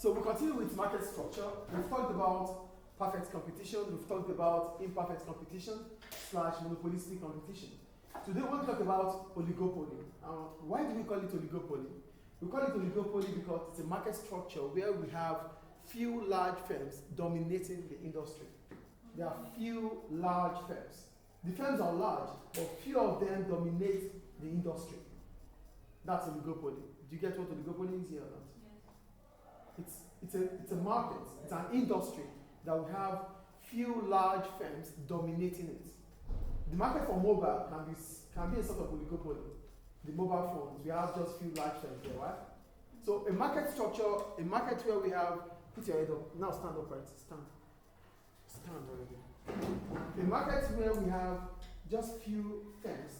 So we continue with market structure. We've talked about perfect competition. We've talked about imperfect competition / monopolistic competition. Today we want to talk about oligopoly. Why do we call it oligopoly? We call it oligopoly because it's a market structure where we have few large firms dominating the industry. There are few large firms. The firms are large, but few of them dominate the industry. That's oligopoly. Do you get what oligopoly is here or not? Yes. It's a market, it's an industry that we have few large firms dominating it. The market for mobile can be a sort of oligopoly. The mobile phones, we have just few large firms there, right? So a market structure, a market where we have, put your head up, now stand upright, stand already. A market where we have just few firms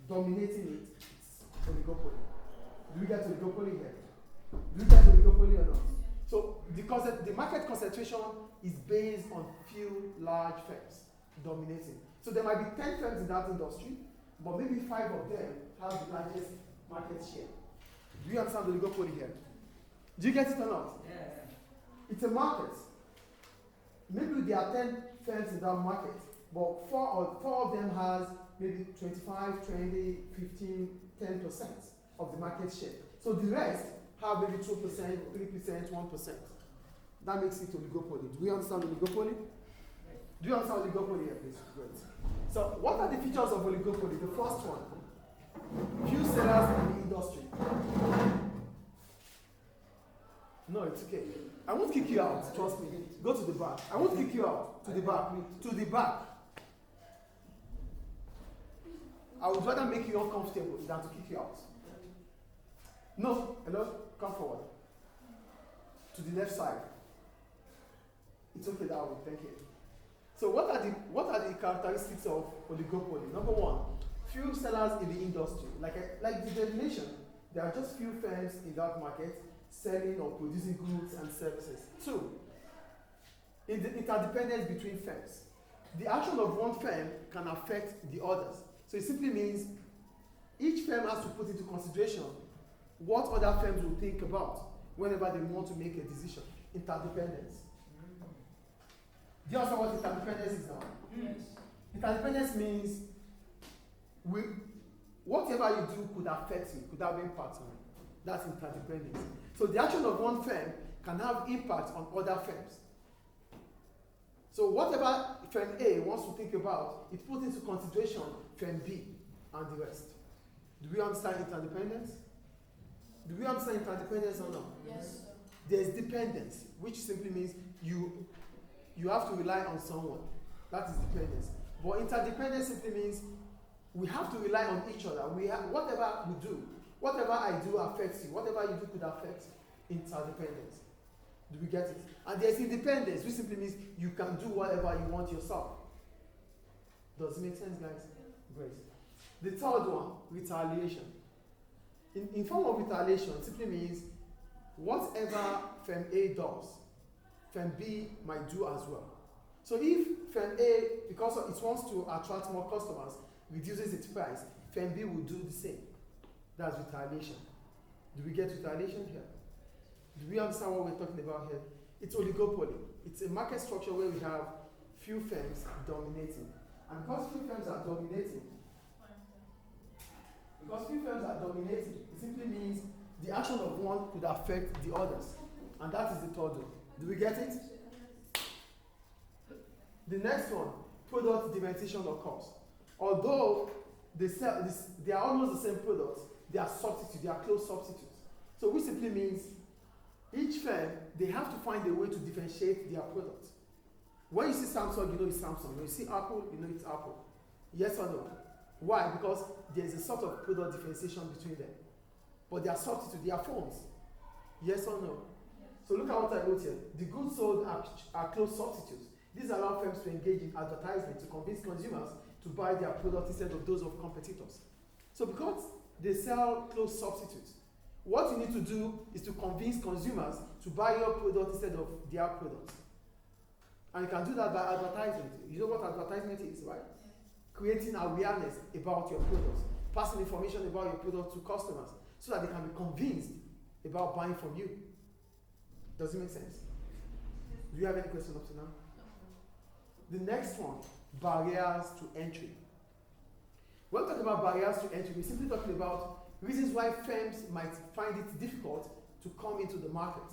dominating it, it's oligopoly. Do we get oligopoly here? Do we get oligopoly or not? So the market concentration is based on few large firms dominating. So there might be 10 firms in that industry, but maybe 5 of them have the largest market share. Do you understand oligopoly here? Do you get it or not? Yeah. It's a market. Maybe there are 10 firms in that market, but four of them has maybe 25, 20, 15, 10% of the market share. So the rest have maybe 2%, 3%, 1%. That makes it oligopoly. Do we understand oligopoly? Do you understand oligopoly here, please? Great. So what are the features of oligopoly? The first one, few sellers in the industry. No, it's okay. I won't kick you out, trust me. Go to the back. I won't kick you out. To the back. To the back. I would rather make you uncomfortable than to kick you out. No, hello? Come forward. To the left side. It's okay that way, thank you. So what are the characteristics of oligopoly? Number one, few sellers in the industry. Like the definition, there are just few firms in that market selling or producing goods and services. 2, in the interdependence between firms. The action of one firm can affect the others. So it simply means each firm has to put into consideration what other firms will think about whenever they want to make a decision. Interdependence. Do you understand what interdependence is now? Yes. Interdependence means whatever you do could affect you, could have impact on you. That's interdependence. So the action of one firm can have impact on other firms. So whatever firm A wants to think about, it puts into consideration firm B and the rest. Do we understand interdependence? Do we understand interdependence or not? Yes. There's dependence, which simply means you have to rely on someone. That is dependence. But interdependence simply means we have to rely on each other. Whatever we do, whatever I do affects you. Whatever you do could affect interdependence. Do we get it? And there's independence, which simply means you can do whatever you want yourself. Does it make sense, guys? Great. The third one, retaliation. In form of retaliation, simply means whatever firm A does, firm B might do as well. So if firm A, because it wants to attract more customers, reduces its price, firm B will do the same. That's retaliation. Do we get retaliation here? Do we understand what we're talking about here? It's oligopoly. It's a market structure where we have few firms dominating. And because few firms are dominating, it simply means the action of one could affect the others. And that is the third one. Do we get it? The next one, product differentiation occurs. Although they are almost the same products, they are substitutes, they are close substitutes. So which simply means each firm, they have to find a way to differentiate their products. When you see Samsung, you know it's Samsung. When you see Apple, you know it's Apple. Yes or no? Why? Because there is a sort of product differentiation between them. But they are substitutes, they are phones. Yes or no? Yes. So look at what I wrote here. The goods sold are close substitutes. These allow firms to engage in advertisement to convince consumers to buy their products instead of those of competitors. So because they sell close substitutes, what you need to do is to convince consumers to buy your product instead of their product. And you can do that by advertisement. You know what advertisement is, right? Creating awareness about your products, passing information about your product to customers so that they can be convinced about buying from you. Does it make sense? Do you have any questions up to now? The next one, barriers to entry. When we talk about barriers to entry, we're simply talking about reasons why firms might find it difficult to come into the market.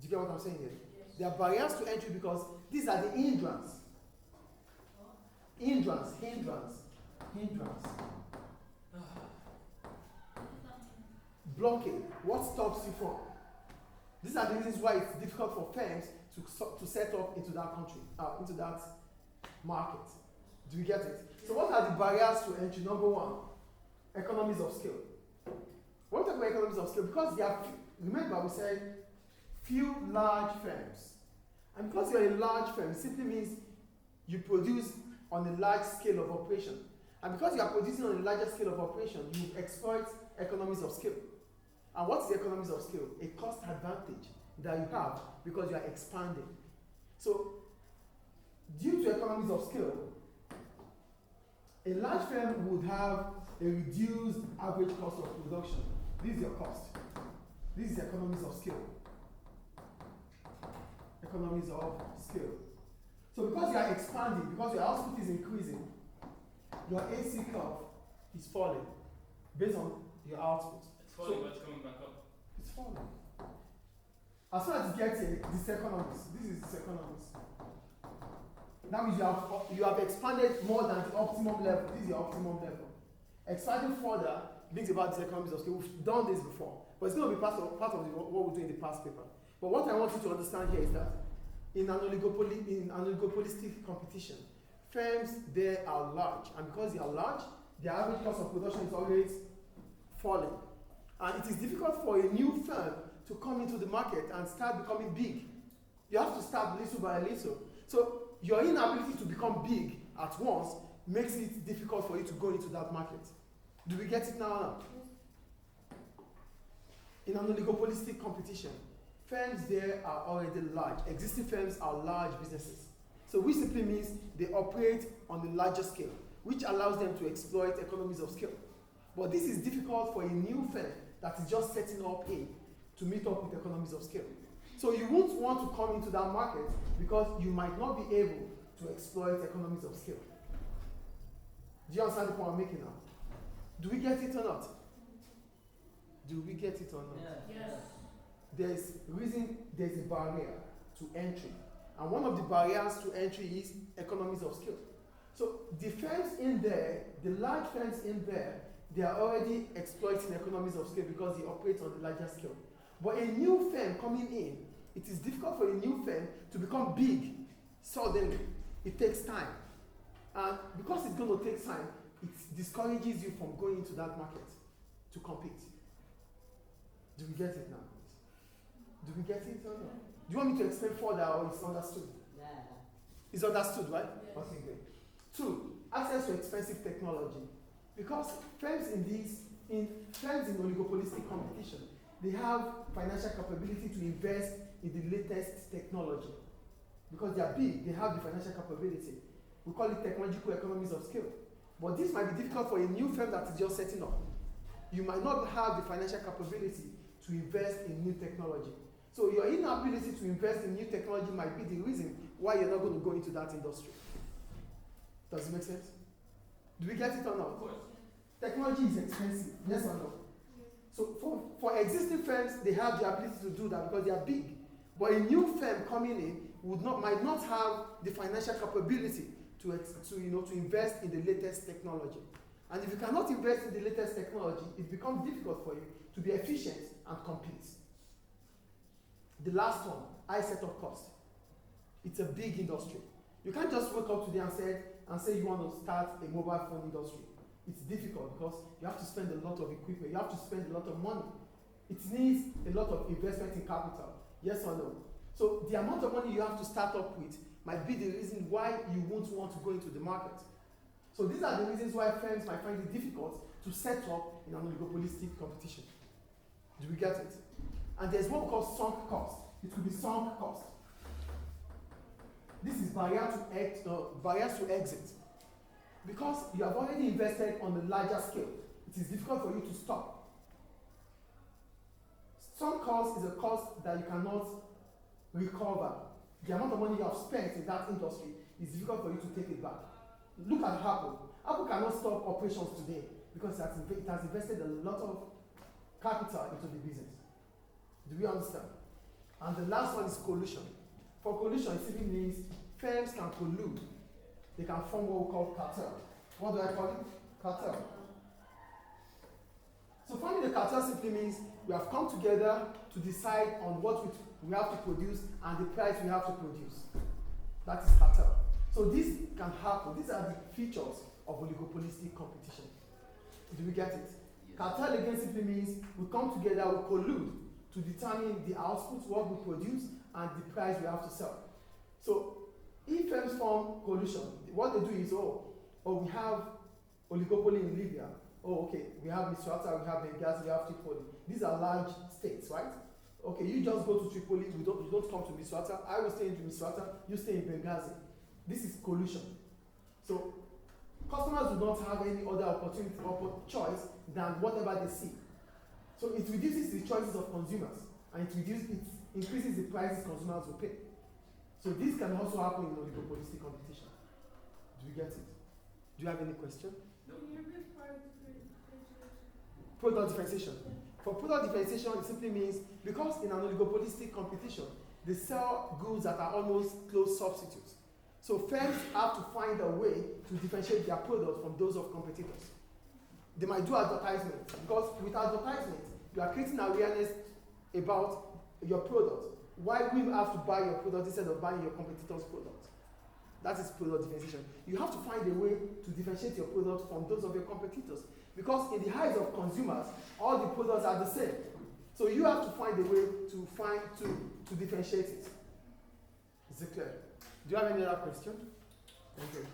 Do you get what I'm saying here? Yes. There are barriers to entry because these are the hindrance. Hindrance. Blockade. What stops you from? These are the reasons why it's difficult for firms to set up into that country, into that market. Do you get it? So what are the barriers to entry? Number one, economies of scale. When we talk about economies of scale, because there are, remember we said few large firms. And because you're a large firm, it simply means you produce on a large scale of operation. And because you are producing on a larger scale of operation, you exploit economies of scale. And what is the economies of scale? A cost advantage that you have because you are expanding. So, due to economies of scale, a large firm would have a reduced average cost of production. This is your cost. This is economies of scale. Economies of scale. So because you are expanding, because your output is increasing, your AC curve is falling based on your output. It's falling, but it's coming back up. It's falling. As soon as it gets here, this economies. This is this economies. That means you have expanded more than the optimum level. This is your optimum level. Expanding further brings about these economies of scale. We've done this before, but it's going to be part of what we do in the past paper. But what I want you to understand here is that in an oligopolistic competition, firms there are large, and because they are large, their average cost of production is always falling. And it is difficult for a new firm to come into the market and start becoming big. You have to start little by little. So your inability to become big at once makes it difficult for you to go into that market. Do we get it now? In an oligopolistic competition, firms there are already large. Existing firms are large businesses. So which simply means they operate on a larger scale, which allows them to exploit economies of scale. But this is difficult for a new firm that is just setting up to meet up with economies of scale. So you won't want to come into that market because you might not be able to exploit economies of scale. Do you understand the point I'm making now? Do we get it or not? Do we get it or not? Yes. There's a barrier to entry. And one of the barriers to entry is economies of scale. So the firms in there, the large firms in there, they are already exploiting economies of scale because they operate on a larger scale. But a new firm coming in, it is difficult for a new firm to become big suddenly. It takes time. And because it's going to take time, it discourages you from going into that market to compete. Do we get it now? Do we get it or not? Do you want me to explain further or it's understood? Yeah. It's understood, right? Yes. Okay, great. 2, access to expensive technology. Because firms in oligopolistic competition, they have financial capability to invest in the latest technology. Because they are big, they have the financial capability. We call it technological economies of scale. But this might be difficult for a new firm that is just setting up. You might not have the financial capability to invest in new technology. So your inability to invest in new technology might be the reason why you're not going to go into that industry. Does it make sense? Do we get it or not? Of course. Technology is expensive, yes or no? So for existing firms, they have the ability to do that because they are big. But a new firm coming in might not have the financial capability to invest in the latest technology. And if you cannot invest in the latest technology, it becomes difficult for you to be efficient and compete. The last one, high setup cost. It's a big industry. You can't just wake up today and say you want to start a mobile phone industry. It's difficult because you have to spend a lot of equipment. You have to spend a lot of money. It needs a lot of investment in capital. Yes or no? So the amount of money you have to start up with might be the reason why you won't want to go into the market. So these are the reasons why firms might find it difficult to set up in an oligopolistic competition. Do we get it? And there's what we call sunk cost. It could be sunk cost. This is barriers to exit. Because you have already invested on a larger scale, it is difficult for you to stop. Some cost is a cost that you cannot recover. The amount of money you have spent in that industry is difficult for you to take it back. Look at Apple. Apple cannot stop operations today because it has invested a lot of capital into the business. Do we understand? And the last one is collusion. For collusion, it simply means firms can collude. They can form what we call cartel. What do I call it? Cartel. So forming the cartel simply means we have come together to decide on what we have to produce and the price we have to produce. That is cartel. So this can happen. These are the features of oligopolistic competition. Do we get it? Yes. Cartel again simply means we come together, we collude to determine the output, what we produce, and the price we have to sell. So if firms form collusion, what they do is, we have oligopoly in Libya. Okay, we have Misrata, we have Benghazi, we have Tripoli. These are large states, right? Okay, you just go to Tripoli, you don't come to Misrata. I will stay in Misrata, you stay in Benghazi. This is collusion. So customers do not have any other opportunity or choice than whatever they see. So it reduces the choices of consumers, and it increases the prices consumers will pay. So this can also happen in oligopolistic competition. Do you get it? Do you have any question? No. Product differentiation. For product differentiation, it simply means because in an oligopolistic competition, they sell goods that are almost close substitutes. So firms have to find a way to differentiate their product from those of competitors. They might do advertisement, because with advertisement, you are creating awareness about your product. Why we have to buy your product instead of buying your competitor's product? That is product differentiation. You have to find a way to differentiate your product from those of your competitors. Because in the eyes of consumers, all the products are the same. So you have to find a way to differentiate it. Is it clear? Do you have any other question? Okay.